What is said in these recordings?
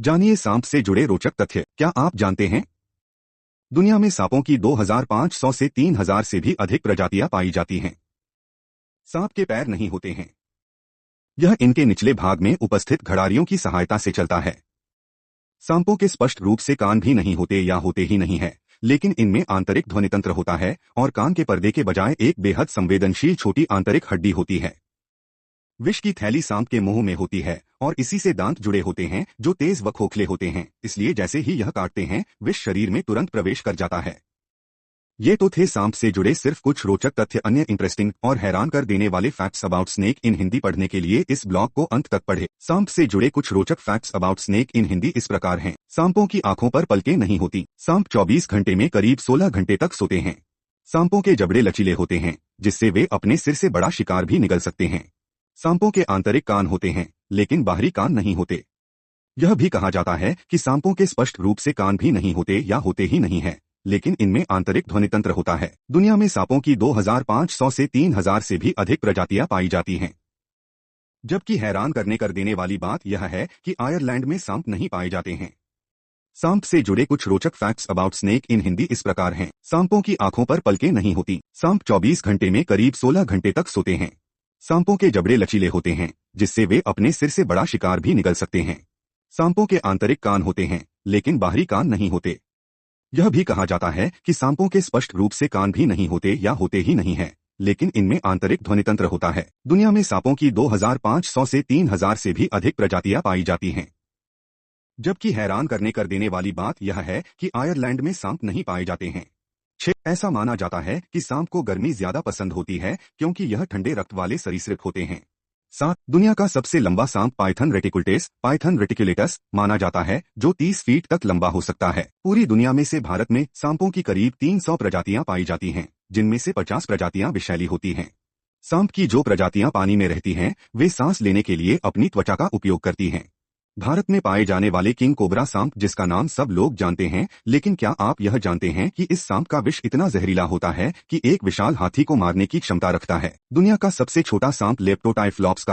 जानिए सांप से जुड़े रोचक तथ्य। क्या आप जानते हैं दुनिया में सांपों की 2500 से 3000 से भी अधिक प्रजातियां पाई जाती हैं। सांप के पैर नहीं होते हैं। यह इनके निचले भाग में उपस्थित घड़ारियों की सहायता से चलता है। सांपों के स्पष्ट रूप से कान भी नहीं होते या होते ही नहीं है, लेकिन इनमें आंतरिक ध्वनितंत्र होता है और कान के पर्दे के बजाय एक बेहद संवेदनशील छोटी आंतरिक हड्डी होती है। विष की थैली सांप के मुंह में होती है और इसी से दांत जुड़े होते हैं जो तेज व खोखले होते हैं, इसलिए जैसे ही यह काटते हैं विष शरीर में तुरंत प्रवेश कर जाता है। ये तो थे सांप से जुड़े सिर्फ कुछ रोचक तथ्य। अन्य इंटरेस्टिंग और हैरान कर देने वाले facts about snake in Hindi पढ़ने के लिए इस ब्लॉग को अंत तक पढ़ें। सांप से जुड़े कुछ रोचक facts about snake in Hindi इस प्रकार हैं। सांपों की आंखों पर पलकें नहीं होती। सांप 24 घंटे में करीब 16 घंटे तक सोते हैं। सांपों के जबड़े लचीले होते हैं, जिससे वे अपने सिर से बड़ा शिकार भी निगल सकते हैं। सांपों के आंतरिक कान होते हैं, लेकिन बाहरी कान नहीं होते। यह भी कहा जाता है कि सांपों के स्पष्ट रूप से कान भी नहीं होते या होते ही नहीं है, लेकिन इनमें आंतरिक ध्वनितंत्र होता है। दुनिया में सांपों की 2500 से 3000 से भी अधिक प्रजातियां पाई जाती हैं। जबकि हैरान करने कर देने वाली बात यह है कि आयरलैंड में सांप नहीं पाए जाते हैं। सांप से जुड़े कुछ रोचक facts about snake in Hindi इस प्रकार हैं। सांपों की आंखों पर पलकें नहीं होती। सांप 24 घंटे में करीब 16 घंटे तक सोते हैं। सांपों के जबड़े लचीले होते हैं, जिससे वे अपने सिर से बड़ा शिकार भी निगल सकते हैं। सांपों के आंतरिक कान होते हैं, लेकिन बाहरी कान नहीं होते। यह भी कहा जाता है कि सांपों के स्पष्ट रूप से कान भी नहीं होते या होते ही नहीं है, लेकिन इनमें आंतरिक ध्वनितंत्र होता है। दुनिया में सांपों की 2500 से 3000 से भी अधिक प्रजातियां पाई जाती हैं। जबकि हैरान करने कर देने वाली बात यह है कि आयरलैंड में सांप नहीं पाए जाते हैं। ऐसा माना जाता है कि सांप को गर्मी ज्यादा पसंद होती है क्योंकि यह ठंडे रक्त वाले सरीसृप होते हैं। 7 दुनिया का सबसे लंबा सांप पाइथन रेटिकुलेटस माना जाता है, जो 30 फीट तक लंबा हो सकता है। पूरी दुनिया में से भारत में सांपों की करीब 300 प्रजातियां पाई जाती हैं, जिनमें से 50 प्रजातियां विषैली होती हैं। सांप की जो प्रजातियां पानी में रहती हैं, वे सांस लेने के लिए अपनी त्वचा का उपयोग करती हैं। भारत में पाए जाने वाले किंग कोबरा सांप, जिसका नाम सब लोग जानते हैं, लेकिन क्या आप यह जानते हैं कि इस सांप का विष इतना जहरीला होता है कि एक विशाल हाथी को मारने की क्षमता रखता है। दुनिया का सबसे छोटा सांप लेप्टोटाइफ्लॉप्स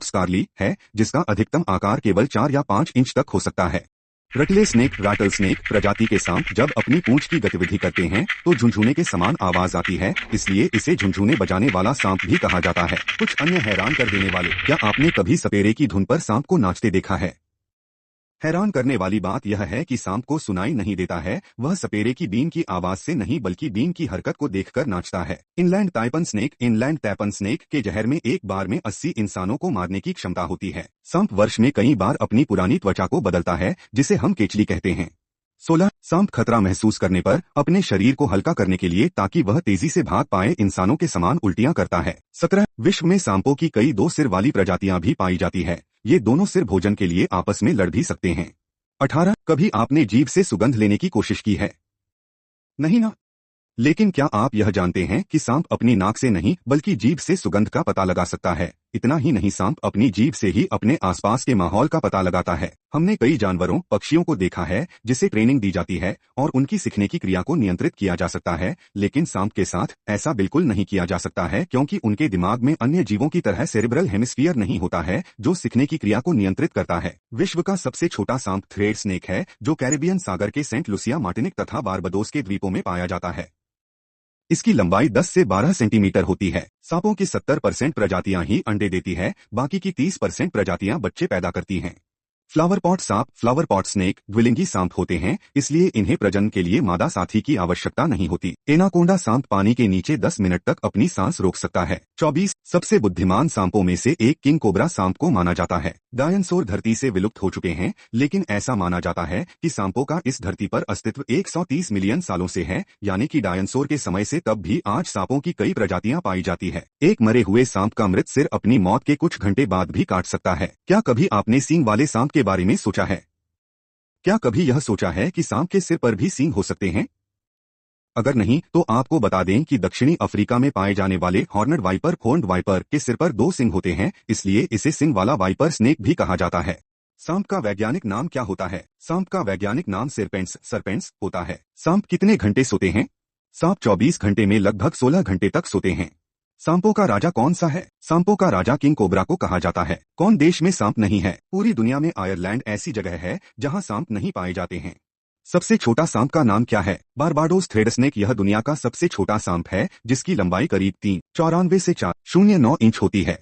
कार्ली है, जिसका अधिकतम आकार केवल 4 या 5 इंच तक हो सकता है। राटल स्नेक प्रजाति के सांप जब अपनी पूंछ की गतिविधि करते हैं तो झुनझुने के समान आवाज आती है, इसलिए इसे झुनझुने बजाने वाला सांप भी कहा जाता है। कुछ अन्य हैरान कर देने वाले। क्या आपने कभी सपेरे की धुन पर सांप को नाचते देखा है? हैरान करने वाली बात यह है कि सांप को सुनाई नहीं देता है, वह सपेरे की बीन की आवाज से नहीं बल्कि बीन की हरकत को देखकर नाचता है। इनलैंड टैपन स्नेक के जहर में एक बार में 80 इंसानों को मारने की क्षमता होती है। सांप वर्ष में कई बार अपनी पुरानी त्वचा को बदलता है, जिसे हम केचली कहते हैं। 16 सांप खतरा महसूस करने पर अपने शरीर को हल्का करने के लिए ताकि वह तेजी से भाग पाए इंसानों के समान उल्टियां करता है। 17 विश्व में सांपों की कई 2 सिर वाली प्रजातियां भी पाई जाती है। ये दोनों सिर भोजन के लिए आपस में लड़ भी सकते हैं। 18 कभी आपने जीभ से सुगंध लेने की कोशिश की है? नहीं ना? लेकिन क्या आप यह जानते हैं कि सांप अपनी नाक से नहीं बल्कि जीभ से सुगंध का पता लगा सकता है। इतना ही नहीं, सांप अपनी जीभ से ही अपने आसपास के माहौल का पता लगाता है। हमने कई जानवरों, पक्षियों को देखा है जिसे ट्रेनिंग दी जाती है और उनकी सीखने की क्रिया को नियंत्रित किया जा सकता है, लेकिन सांप के साथ ऐसा बिल्कुल नहीं किया जा सकता है, क्योंकि उनके दिमाग में अन्य जीवों की तरह सेरेब्रल हेमिस्फीयर नहीं होता है जो सीखने की क्रिया को नियंत्रित करता है। विश्व का सबसे छोटा सांप थ्रेड स्नेक है, जो कैरेबियन सागर के सेंट लुसिया मार्टिनिक तथा बारबडोस के द्वीपों में पाया जाता है। इसकी लंबाई 10 से 12 सेंटीमीटर होती है। सांपों की 70% प्रजातियां ही अंडे देती है, बाकी की 30% प्रजातियां बच्चे पैदा करती हैं। फ्लावर पॉट स्नेक द्विलिंगी सांप होते हैं, इसलिए इन्हें प्रजनन के लिए मादा साथी की आवश्यकता नहीं होती। एनाकोंडा सांप पानी के नीचे 10 मिनट तक अपनी सांस रोक सकता है। 24 सबसे बुद्धिमान सांपों में से एक किंग कोबरा सांप को माना जाता है। डायनासोर धरती से विलुप्त हो चुके हैं, लेकिन ऐसा माना जाता है कि सांपों का इस धरती पर अस्तित्व 130 मिलियन सालों से है, यानी कि डायनासोर के समय से तब भी आज सांपों की कई प्रजातियां पाई जाती है। एक मरे हुए सांप का मृत सिर अपनी मौत के कुछ घंटे बाद भी काट सकता है। क्या कभी आपने सींग वाले सांप के बारे में सोचा है? क्या कभी यह सोचा है कि सांप के सिर पर भी सींग हो सकते हैं? अगर नहीं तो आपको बता दें कि दक्षिणी अफ्रीका में पाए जाने वाले हॉर्नड वाइपर के सिर पर 2 सींग होते हैं, इसलिए इसे सींग वाला वाइपर स्नेक भी कहा जाता है। सांप का वैज्ञानिक नाम क्या होता है? सांप का वैज्ञानिक नाम सरपेंट्स होता है। सांप कितने घंटे सोते हैं? सांप 24 घंटे में लगभग 16 घंटे तक सोते हैं। सांपों का राजा कौन सा है? सांपों का राजा किंग कोबरा को कहा जाता है। कौन देश में सांप नहीं है? पूरी दुनिया में आयरलैंड ऐसी जगह है जहां सांप नहीं पाए जाते हैं। सबसे छोटा सांप का नाम क्या है? बारबाडोस थ्रेडस्नेक। यह दुनिया का सबसे छोटा सांप है जिसकी लंबाई करीब 3.94 से 4.09 इंच होती है।